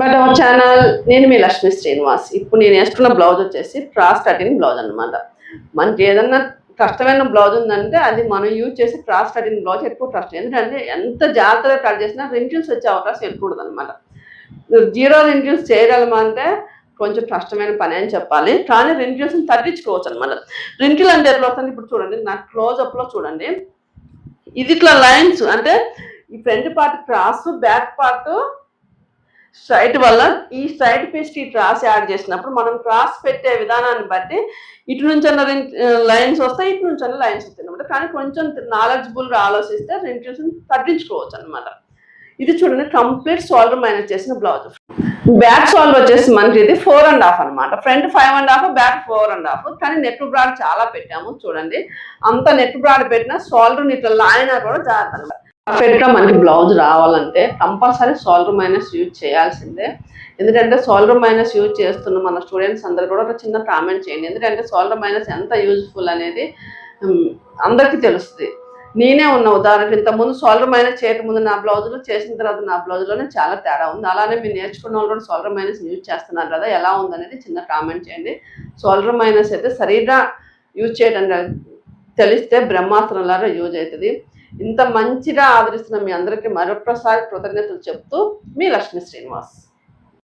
But our channel నేను మీ లక్ష్మీ శ్రీనివాస్. ఇప్పుడు నేను వేసుకున్న బ్లౌజ్ వచ్చేసి క్రాస్ కటింగ్ బ్లౌజ్ అనమాట. మనకి ఏదన్నా కష్టమైన బ్లౌజ్ ఉందంటే అది మనం యూజ్ చేసి క్రాస్ కటింగ్ బ్లౌజ్ ఎక్కువ కష్టం. ఎందుకంటే ఎంత జాగ్రత్తగా కట్ చేసినా రింకిల్స్ వచ్చే అవకాశం ఎక్కువ అనమాట. జీరో రింకిల్స్ చేయగలమంటే కొంచెం కష్టమైన పని అని చెప్పాలి. కానీ రింకిల్స్ని తగ్గించుకోవచ్చు అనమాట. రింకిల్ అంటే ఎట్లా వస్తుంది ఇప్పుడు చూడండి, నా క్లోజప్లో చూడండి, ఇది ఇట్లా లైన్స్ అంటే ఈ front part cross, back part straight వల్ల ఈ స్ట్రైట్ పీస్కి క్రాస్ యాడ్ చేసినప్పుడు మనం క్రాస్ పెట్టే విధానాన్ని బట్టి ఇటు నుంచి అన్న లైన్స్ వస్తాయి, ఇటు నుంచి అన్న లైన్స్ వస్తాయి అనమాట. కానీ కొంచెం నాలెడ్జిబుల్గా ఆలోచిస్తే రింకిల్స్ తగ్గించుకోవచ్చు అనమాట. ఇది చూడండి, కంప్లీట్ షోల్డర్ మైనస్ చేసిన బ్లౌజ్. బ్యాక్ షోల్డర్ వచ్చేసి మనకి ఇది 4.5 అనమాట. Front 5.5, back 4.5. కానీ నెక్ బ్రాడ్ చాలా పెట్టాము చూడండి. అంత నెక్ బ్రాడ్ పెట్టినా షోల్డర్ ఇట్లా లాయినా కూడా జాగ్రత్త అనమాట. పర్ఫెక్ట్గా మనకి బ్లౌజ్ రావాలంటే కంపల్సరీ షోల్డర్ మైనస్ యూజ్ చేయాల్సిందే. ఎందుకంటే షోల్డర్ మైనస్ యూజ్ చేస్తున్న మన స్టూడెంట్స్ అందరు కూడా ఒక చిన్న కామెంట్ చేయండి. ఎందుకంటే షోల్డర్ మైనస్ ఎంత యూజ్ఫుల్ అనేది అందరికీ తెలుస్తుంది. నేనే ఉన్న ఉదాహరణకు ఇంతకుముందు షోల్డర్ మైనస్ చేయకముందు నా బ్లౌజులు, చేసిన తర్వాత నా బ్లౌజ్లోనే చాలా తేడా ఉంది. అలానే మీరు నేర్చుకున్న వాళ్ళు కూడా షోల్డర్ మైనస్ యూజ్ చేస్తున్నారు కదా, ఎలా ఉందనేది చిన్న కామెంట్ చేయండి. షోల్డర్ మైనస్ అయితే సరిగ్గా యూజ్ చేయడం తెలిస్తే బ్రహ్మాస్త్రంలాగా యూజ్ అవుతుంది. ఇంత మంచిగా ఆదరిస్తున్న మీ అందరికీ మరొకసారి కృతజ్ఞతలు చెప్తూ మీ లక్ష్మీ శ్రీనివాస్.